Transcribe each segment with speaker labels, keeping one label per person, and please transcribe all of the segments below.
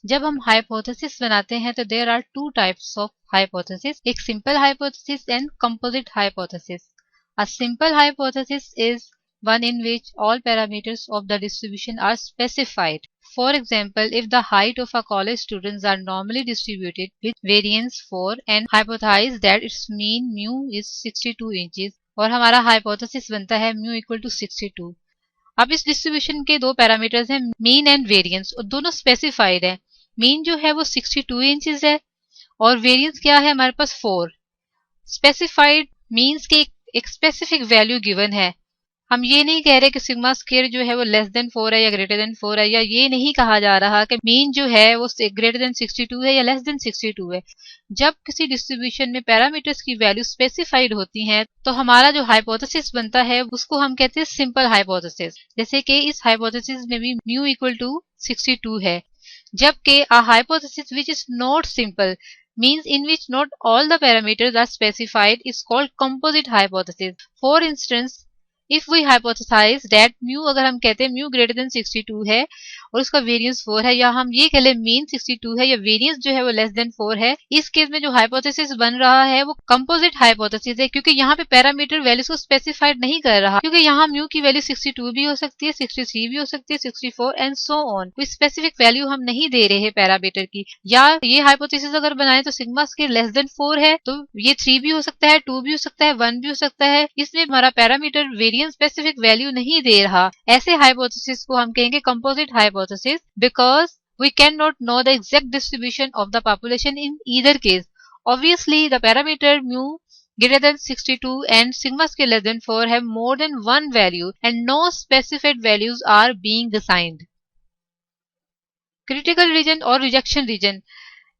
Speaker 1: जब हम हाइपोथेसिस बनाते हैं तो there are two types of hypothesis, एक simple hypothesis and composite hypothesis. A simple hypothesis is one in which all parameters of the distribution are specified. For example, if the height of a college students are normally distributed with variance 4 and hypothesize that its mean mu is 62 inches और हमारा hypothesis बनता है mu equal to 62. अब इस distribution के दो parameters हैं mean and variance और दोनों स्पेसिफाइड है. मीन जो है वो 62 इंचेस है और वेरिएंस क्या है हमारे पास 4. स्पेसिफाइड मीन्स के एक स्पेसिफिक वैल्यू गिवन है. हम ये नहीं कह रहे कि सिग्मा स्क्वायर जो है वो लेस देन 4 है या ग्रेटर देन 4 है, या ये नहीं कहा जा रहा कि मीन जो है वो ग्रेटर देन 62 है या लेस देन 62 है. जब किसी डिस्ट्रीब्यूशन में पैरामीटर्स की वैल्यू स्पेसिफाइड होती हैं तो हमारा जो हाइपोथेसिस बनता है उसको हम कहते हैं सिंपल हाइपोथेसिस. जैसे कि इस हाइपोथेसिस में भी म्यू इक्वल टू 62 है. जबकि a hypothesis which is not simple means in which not all the parameters are specified is called composite hypothesis. For instance, if we hypothesize that mu, अगर हम कहते हैं mu greater than 62 है और उसका variance 4 है, या हम ये कह ले मीन 62 है या वेरिएंस जो है वो लेस देन 4 है, इस केस में जो हाइपोथेसिस बन रहा है वो कंपोजिट हाइपोथेसिस है, क्योंकि यहाँ पे पैरामीटर वैल्यूज को स्पेसिफाइड नहीं कर रहा, क्योंकि यहाँ म्यू की वैल्यू 62 भी हो सकती है, 63 भी हो सकती है, 64 एंड सो ऑन. कोई स्पेसिफिक वैल्यू हम नहीं दे रहे हैं पैरामीटर की. या ये हाइपोथेसिस अगर बनाए तो सिग्मा स्क्वायर लेस देन 4 है तो ये 3 भी हो सकता है, 2 भी हो सकता है, 1 भी हो सकता है. इसमें हमारा पैरामीटर वेरिएंस स्पेसिफिक वैल्यू नहीं दे रहा. ऐसे हाइपोथेसिस को हम कहेंगे composite hypothesis, because we cannot know the exact distribution of the population in either case. Obviously, the parameter mu greater than 62 and sigma scale less than 4 have more than one value and no specified values are being assigned. Critical region और rejection reason,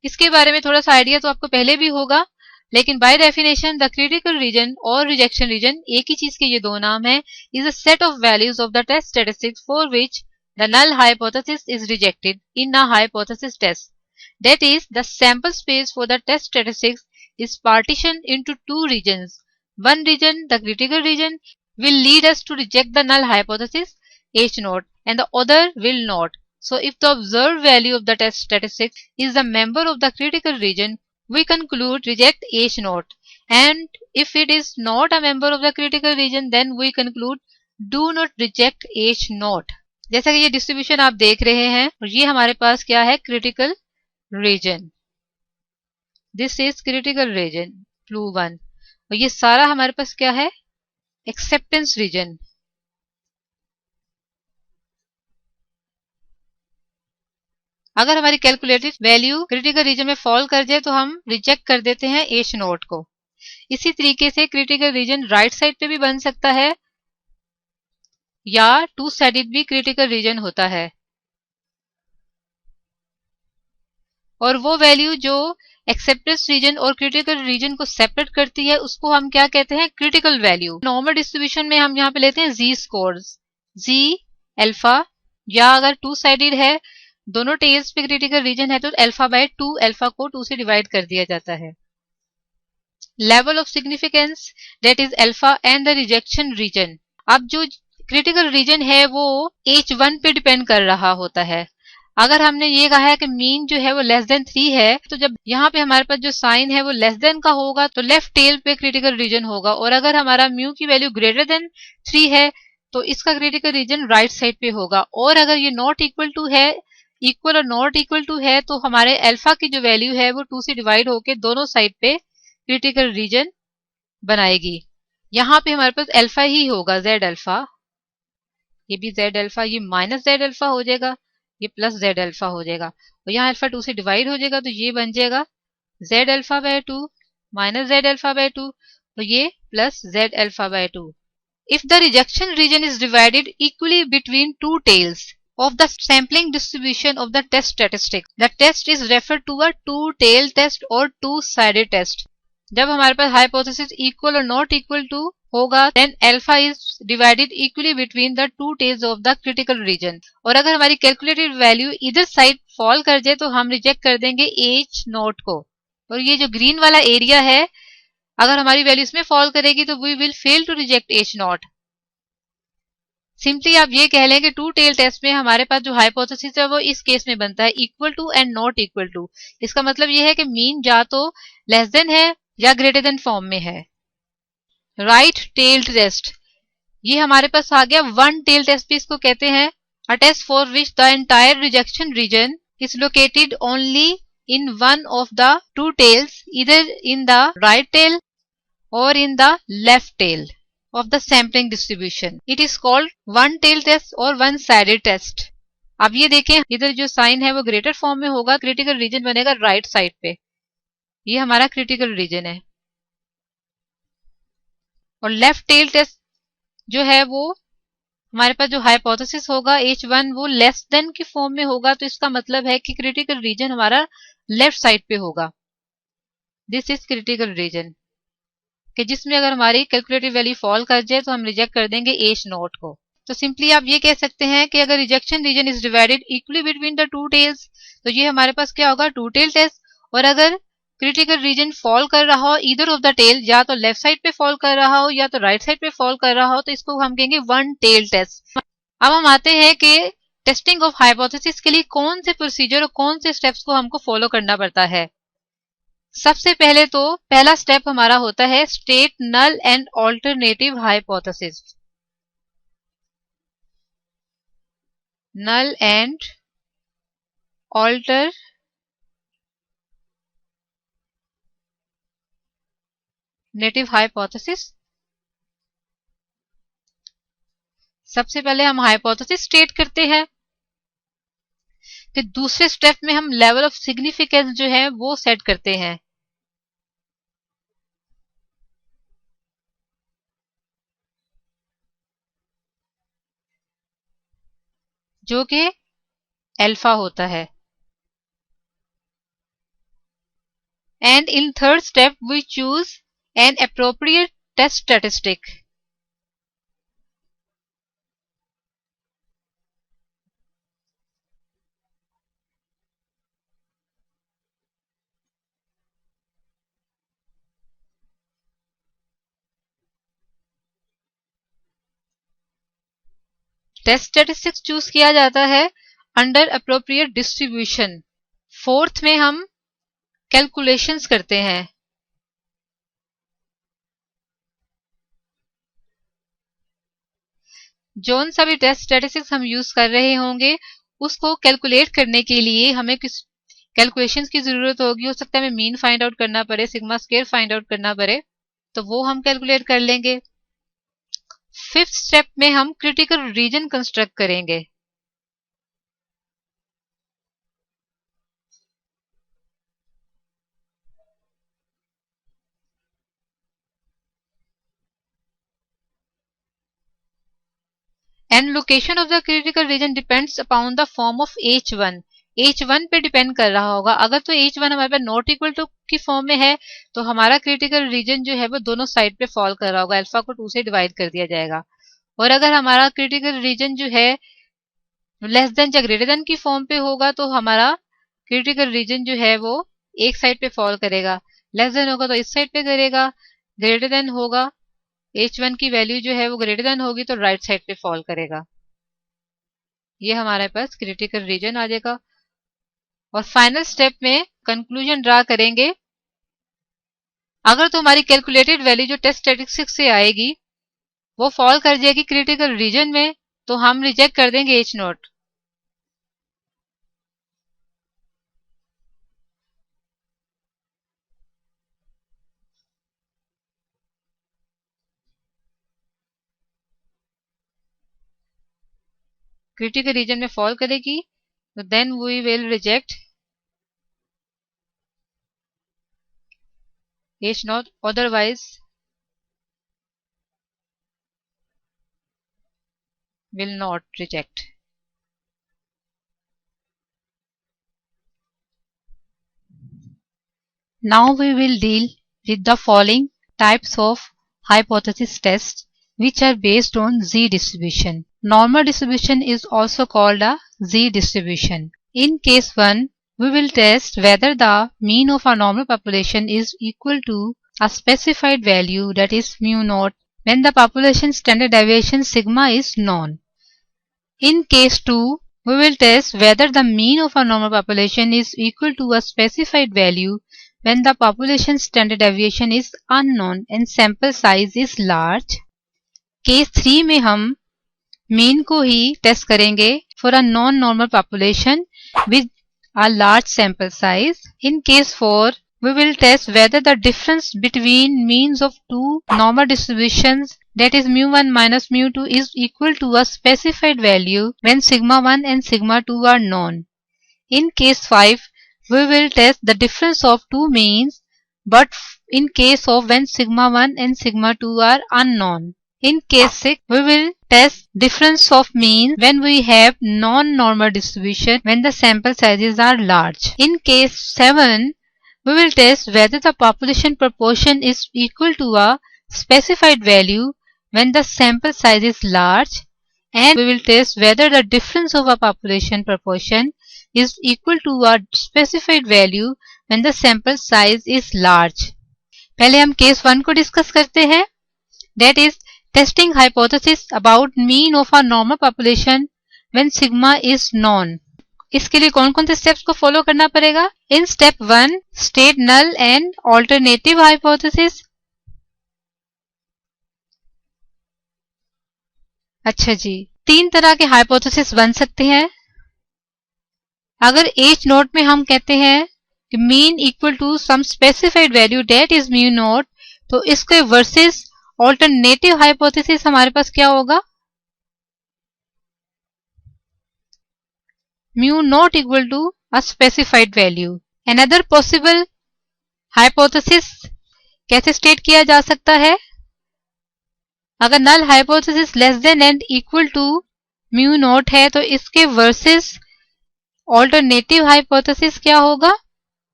Speaker 1: इसके बारे में थोड़ा सा idea तो आपको पहले भी होगा, लेकिन by definition the critical region और रिजेक्शन रीजन एक ही चीज के ये दो नाम है. Is a set of values of the test statistics for which the null hypothesis is rejected in a hypothesis test. That is, the sample space for the test statistics is partitioned into two regions. One region, the critical region, will lead us to reject the null hypothesis H naught and the other will not. So if the observed value of the test statistics is a member of the critical region, we conclude reject H naught. And if it is not a member of the critical region, then we conclude do not reject H naught. जैसा कि ये distribution आप देख रहे हैं और ये हमारे पास क्या है critical reason. This is critical reason blue 1 और ये सारा हमारे पास क्या है एक्सेप्टेंस रीजन. अगर हमारी कैलकुलेटेड वैल्यू क्रिटिकल रीजन में फॉल कर जाए तो हम रिजेक्ट कर देते हैं एच नोट को. इसी तरीके से क्रिटिकल रीजन राइट साइड पे भी बन सकता है या टू साइडेड भी क्रिटिकल रीजन होता है. और वो वैल्यू जो एक्सेप्टेंस रीजन और क्रिटिकल रीजन को सेपरेट करती है उसको हम क्या कहते हैं क्रिटिकल वैल्यू. नॉर्मल डिस्ट्रीब्यूशन में हम यहाँ पे लेते हैं जी स्कोर्स, जी अल्फा, या अगर टू साइडेड है दोनों टेल्स पे क्रिटिकल रीजन है तो अल्फा बाय 2, अल्फा को 2 से डिवाइड कर दिया जाता है. Level of significance that is alpha and the rejection region. अब जो क्रिटिकल रीजन है वो H1 पे डिपेंड कर रहा होता है. अगर हमने ये कहा है कि मीन जो है वो लेस देन 3 है तो जब यहाँ पे हमारे पास जो साइन है वो लेस देन का होगा तो लेफ्ट टेल पे क्रिटिकल रीजन होगा, और अगर हमारा म्यू की वैल्यू ग्रेटर देन 3 है तो इसका क्रिटिकल रीजन राइट साइड पे होगा. और अगर ये नॉट इक्वल टू है, इक्वल और नॉट इक्वल टू है तो हमारे अल्फा की जो वैल्यू है वो 2 से डिवाइड होके दोनों साइड पे क्रिटिकल रीजन बनाएगी. यहाँ पे हमारे पास अल्फा ही होगा, जेड अल्फा, ये भी जेड अल्फा, ये माइनस जेड अल्फा हो जाएगा, ये प्लस जेड अल्फा हो जाएगा, और यहाँ अल्फा 2 से डिवाइड हो जाएगा तो ये बन जाएगा Z alpha by 2 minus Z alpha by 2 और ये plus Z alpha by 2. If the rejection region is divided equally between two tails of the sampling distribution of the test statistics, the test is referred to a two-tailed test or two-sided test. जब हमारे पास hypothesis equal और not equal to होगा then alpha is divided equally between the two tails of the critical region. और अगर हमारी calculated value इधर side fall कर जाए तो हम रिजेक्ट कर देंगे एच नॉट को. और ये जो ग्रीन वाला एरिया है अगर हमारी वैल्यू इसमें फॉल करेगी तो we will fail to reject H nought. Simply आप ये कह लें कि टू टेल टेस्ट में हमारे पास जो हाइपोथेसिस है वो इस केस में बनता है equal to and not equal to. इसका मतलब ये है कि मीन या तो लेस देन है या ग्रेटर देन फॉर्म में है। राइट टेल्ड टेस्ट, ये हमारे पास आ गया वन टेल टेस्ट भी इसको कहते हैं। A test for which the entire rejection region is located only in one of the two tails, either in the right tail or in the left tail of the sampling distribution. It is called one tail test or one sided test. अब ये देखें इधर जो sign है वो greater form में होगा, critical reason बनेगा राइट साइड पे, ये हमारा क्रिटिकल रीजन है। और लेफ्ट टेल टेस्ट जो है वो हमारे पास जो हाइपोथेसिस होगा H1 वो लेस देन की फॉर्म में होगा, तो इसका मतलब है कि क्रिटिकल रीजन हमारा लेफ्ट साइड पे होगा। दिस इज क्रिटिकल रीजन कि जिसमें अगर हमारी कैलकुलेटेड वैल्यू फॉल कर जाए तो हम रिजेक्ट कर देंगे H0 को। तो सिंपली आप ये कह सकते हैं कि अगर rejection region is divided equally between the two tails तो ये हमारे पास क्या होगा, टू टेल टेस्ट। और अगर क्रिटिकल रीजन फॉल कर रहा हो ईदर ऑफ द टेल, या तो लेफ्ट साइड पे फॉल कर रहा हो या तो राइट साइड पे फॉल कर रहा हो, तो इसको हम कहेंगे वन टेल टेस्ट। अब हम आते हैं कि टेस्टिंग ऑफ हाइपोथेसिस के लिए कौन से प्रोसीजर और कौन से स्टेप्स को हमको फॉलो करना पड़ता है। सबसे पहले तो पहला स्टेप हमारा होता है state null and alternative hypothesis. Null and alternative hypothesis. सबसे पहले हम हाइपोथेसिस स्टेट करते हैं, फिर दूसरे स्टेप में हम लेवल ऑफ सिग्निफिकेंस जो है वो सेट करते हैं। जो कि अल्फा होता है। And in third step we choose an appropriate test statistic. Test statistics choose किया जाता है अंडर अप्रोप्रिएट डिस्ट्रीब्यूशन। फोर्थ में हम कैलकुलेशंस करते हैं। जोन सा भी टेस्ट स्टैटिस्टिक्स हम यूज कर रहे होंगे उसको कैलकुलेट करने के लिए हमें किस कैलकुलेशंस की जरूरत होगी। हो सकता है हमें मीन फाइंड आउट करना पड़े, सिग्मा स्क्वायर फाइंड आउट करना पड़े, तो वो हम कैलकुलेट कर लेंगे। फिफ्थ स्टेप में हम क्रिटिकल रीजन कंस्ट्रक्ट करेंगे। And location of the critical reason depends upon the form of H1। H1 पे डिपेंड कर रहा होगा। अगर तो H1 हमारे पास नॉट इक्वल टू की फॉर्म में है तो हमारा क्रिटिकल रीजन जो है वो दोनों साइड पे फॉल कर रहा होगा, अल्फा को 2 से डिवाइड कर दिया जाएगा। और अगर हमारा क्रिटिकल रीजन जो है लेस देन या ग्रेटर देन की फॉर्म पे होगा तो हमारा क्रिटिकल रीजन जो है वो एक साइड पे फॉल करेगा। लेस देन होगा तो इस साइड पे करेगा, ग्रेटर देन होगा H1 की वैल्यू जो है वो ग्रेटर देन होगी तो राइट साइड पे फॉल करेगा। ये हमारे पास क्रिटिकल रीजन आ जाएगा। और फाइनल स्टेप में कंक्लूजन ड्रा करेंगे। अगर तो हमारी कैलकुलेटेड वैल्यू जो टेस्ट स्टैटिस्टिक्स से आएगी वो फॉल कर जाएगी क्रिटिकल रीजन में तो हम रिजेक्ट कर देंगे H0। क्रिटिकल रीजन में फॉल करेगी तो then we will reject H0, otherwise will not reject. Now we will deal with the following types of hypothesis tests which are based on Z distribution. Normal distribution is also called a Z distribution. In case 1, we will test whether the mean of a normal population is equal to a specified value, that is mu naught, when the population standard deviation sigma is known. In case 2, we will test whether the mean of a normal population is equal to a specified value when the population standard deviation is unknown and sample size is large. Case 3 में हम mean को ही test करेंगे for a non-normal population with a large sample size. In case 4, we will test whether the difference between means of two normal distributions, that is mu1 minus mu2, is equal to a specified value when sigma 1 and sigma 2 are known. In case 5, we will test the difference of two means, but in case of when sigma 1 and sigma 2 are unknown. In case 6, we will test difference of means when we have non-normal distribution when the sample sizes are large. In case 7, we will test whether the population proportion is equal to a specified value when the sample size is large, and we will test whether the difference of a population proportion is equal to a specified value when the sample size is large. पहले हम case 1 को discuss करते हैं, that is testing hypothesis about mean of a normal population when sigma is known. इसके लिए कौन कौन से स्टेप्स को फॉलो करना पड़ेगा? In step 1, state null and alternative hypothesis. अच्छा जी, 3 तरह के हाइपोथेसिस बन सकते हैं. अगर एच नोट में हम कहते हैं कि mean equal to some specified value that is mu nought, तो इसके वर्सेस ऑल्टरनेटिव हाइपोथेसिस हमारे पास क्या होगा? mu not equal to a specified value. Another possible hypothesis कैसे स्टेट किया जा सकता है? अगर null hypothesis less than and equal to mu nought है तो इसके वर्सेस ऑल्टरनेटिव हाइपोथेसिस क्या होगा?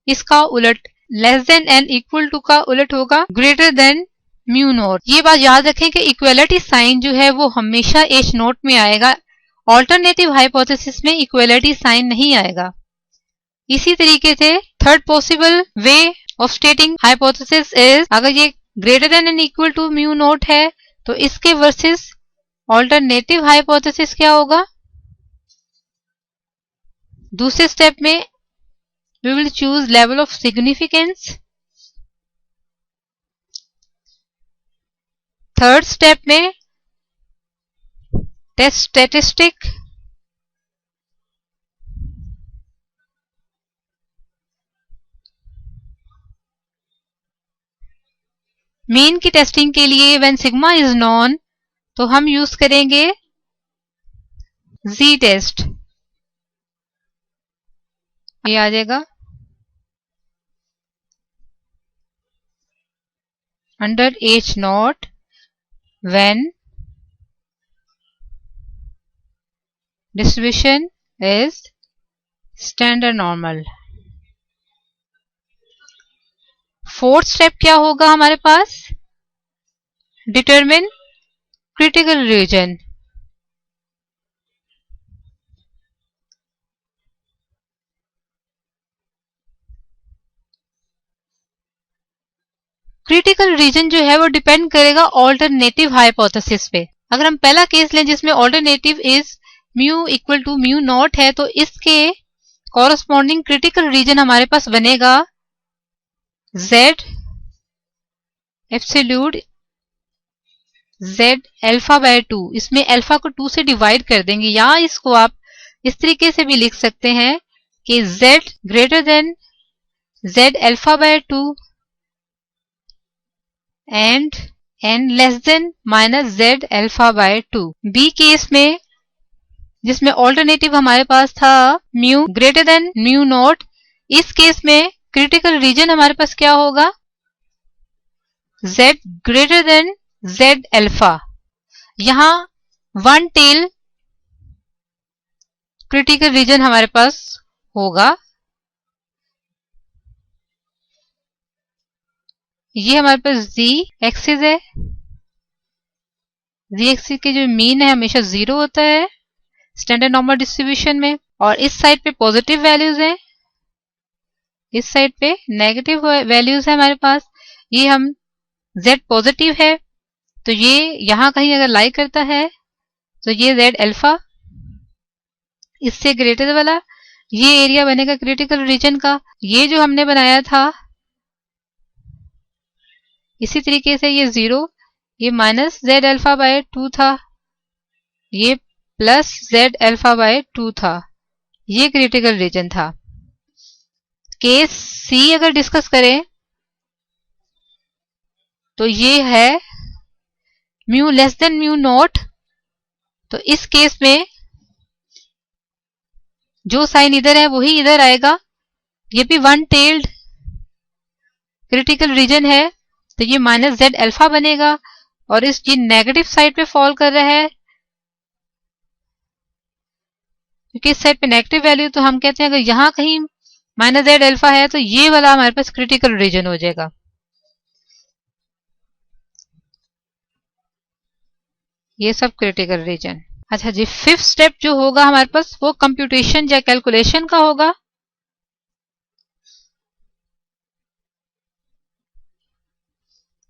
Speaker 1: इसका उलट, less than and equal to का उलट होगा ग्रेटर देन म्यू नॉट. ये बात याद रखें कि इक्वलिटी साइन जो है वो हमेशा एच नोट में आएगा, ऑल्टरनेटिव हाइपोथेसिस में इक्वलिटी साइन नहीं आएगा. इसी तरीके से third possible way of stating hypothesis is, अगर ये greater than and equal to mu nought है तो इसके वर्सेस ऑल्टरनेटिव हाइपोथेसिस क्या होगा? दूसरे स्टेप में we will choose level of significance. Third step में टेस्ट स्टैटिस्टिक. मीन की टेस्टिंग के लिए व्हेन सिग्मा इज नॉन तो हम यूज करेंगे जी टेस्ट. ये आ जाएगा under H not when distribution is standard normal. Fourth step क्या होगा हमारे पास? Determine critical region. Critical region जो है वो डिपेंड करेगा ऑल्टरनेटिव हाइपोथेसिस पे. अगर हम पहला केस लें जिसमें alternative is mu equal to mu nought है तो इसके कॉरस्पॉन्डिंग क्रिटिकल रीजन हमारे पास बनेगा z absolute z alpha by 2. इसमें अल्फा को 2 से डिवाइड कर देंगे, या इसको आप इस तरीके से भी लिख सकते हैं कि z greater than z alpha by 2 and n less than minus z alpha by 2. B case में जिसमें ऑल्टरनेटिव हमारे पास था mu greater than mu naught, इस केस में क्रिटिकल रीजन हमारे पास क्या होगा? z greater than z alpha. यहां वन टेल क्रिटिकल रीजन हमारे पास होगा. ये हमारे पास z एक्सिस है. z एक्सिस के जो मीन है हमेशा 0 होता है स्टैंडर्ड नॉर्मल डिस्ट्रीब्यूशन में, और इस साइड पे पॉजिटिव वैल्यूज हैं, इस साइड पे नेगेटिव वैल्यूज है हमारे पास. ये हम z पॉजिटिव है तो ये यहां कहीं अगर लाई करता है तो ये z अल्फा इससे ग्रेटर वाला, ये एरिया बनेगा क्रिटिकल रीजन का। ये जो हमने बनाया था इसी तरीके से ये 0, ये माइनस जेड अल्फा बाय 2 था, ये प्लस जेड अल्फा बाय 2 था, ये क्रिटिकल रीजन था। केस सी अगर डिस्कस करें तो ये है mu less than mu not. तो इस केस में जो साइन इधर है वही इधर आएगा। ये भी वन टेल्ड क्रिटिकल रीजन है, तो ये माइनस जेड अल्फा बनेगा। और इस ये नेगेटिव साइड पे फॉल कर रहा है, क्योंकि इस साइड पे नेगेटिव वैल्यू, तो हम कहते हैं अगर यहां कहीं माइनस जेड अल्फा है तो ये वाला हमारे पास क्रिटिकल रीजन हो जाएगा। ये सब क्रिटिकल रीजन। अच्छा जी, फिफ्थ स्टेप जो होगा हमारे पास वो कंप्यूटेशन या कैलकुलेशन का होगा।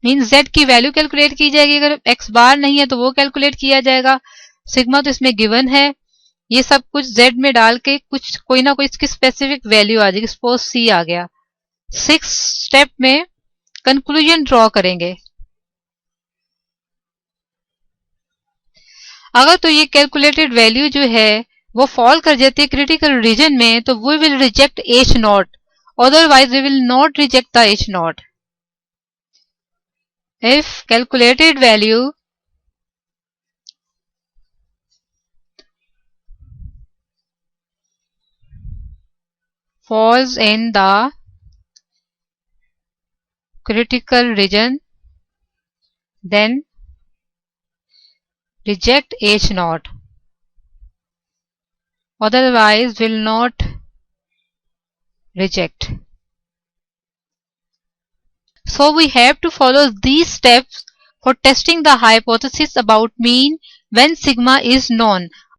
Speaker 1: मीन्स जेड की वैल्यू कैलकुलेट की जाएगी, अगर एक्स बार नहीं है तो वो कैलकुलेट किया जाएगा। सिग्मा तो इसमें गिवन है, ये सब कुछ जेड में डाल के कुछ कोई ना कोई इसकी स्पेसिफिक वैल्यू आ जाएगी। सपोज सी आ गया। सिक्स स्टेप में कंक्लूजन ड्रॉ करेंगे। अगर तो ये कैलकुलेटेड वैल्यू जो है वो फॉल कर जाती है क्रिटिकल रीजन में, तो we will reject H naught, otherwise we will not reject the H naught. If calculated value falls in the critical region, then reject H naught, otherwise will not reject. So we have to follow these steps for testing the hypothesis about mean when sigma is known.